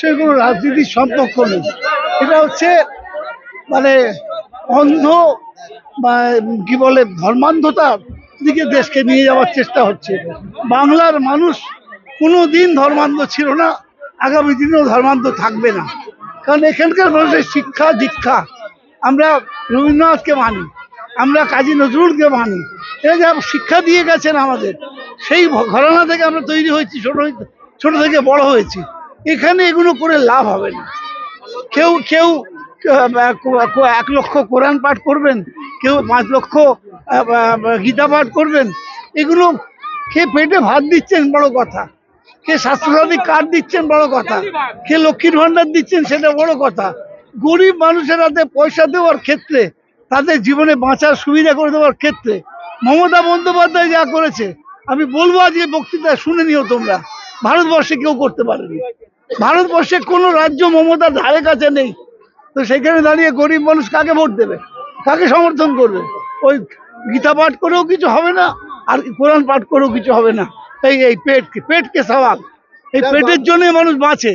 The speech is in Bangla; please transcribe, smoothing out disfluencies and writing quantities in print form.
সে কোনো রাজনীতির সম্পর্ক নেই। এটা হচ্ছে মানে অন্ধ বা কি বলে ধর্মান্ধতার দিকে দেশকে নিয়ে যাওয়ার চেষ্টা হচ্ছে। বাংলার মানুষ কোনোদিন ধর্মান্ধ ছিল না, আগামী দিনেও ধর্মান্ধ থাকবে না। কারণ এখানকার মানুষের শিক্ষা দীক্ষা, আমরা রবীন্দ্রনাথকে মানি, আমরা কাজী নজরুলকে মানি, এরা যা শিক্ষা দিয়ে গেছেন আমাদের, সেই ঘরানা থেকে আমরা তৈরি হয়েছি, ছোট থেকে বড় হয়েছি। এখানে এগুলো করে লাভ হবে না। কেউ কেউ 1 লক্ষ কোরআন পাঠ করবেন, কেউ 5 লক্ষ গীতা পাঠ করবেন। এগুলো কে পেটে ভাত দিচ্ছেন বড় কথা, কে স্বাস্থ্যসাথী কার্ড দিচ্ছেন বড় কথা, কে লক্ষ্মীর ভান্ডার দিচ্ছেন সেটা বড় কথা। গরিব মানুষের হাতে পয়সা দেওয়ার ক্ষেত্রে, তাদের জীবনে বাঁচার সুবিধা করে দেওয়ার ক্ষেত্রে মমতা বন্দ্যোপাধ্যায় যা করেছে, আমি বলবো আজকে বক্তৃতা শুনে নিও তোমরা, ভারতবর্ষে কেউ করতে পারেনি। ভারতবর্ষে কোনো রাজ্য মমতার ধারে কাছে নেই। তো সেখানে দাঁড়িয়ে গরিব মানুষ কাকে ভোট দেবে, কাকে সমর্থন করবে? ওই গীতা পাঠ করেও কিছু হবে না, আর কোরআন পাঠ করেও কিছু হবে না। এই পেটকে সওয়াল, এই পেটের জন্য মানুষ বাঁচে।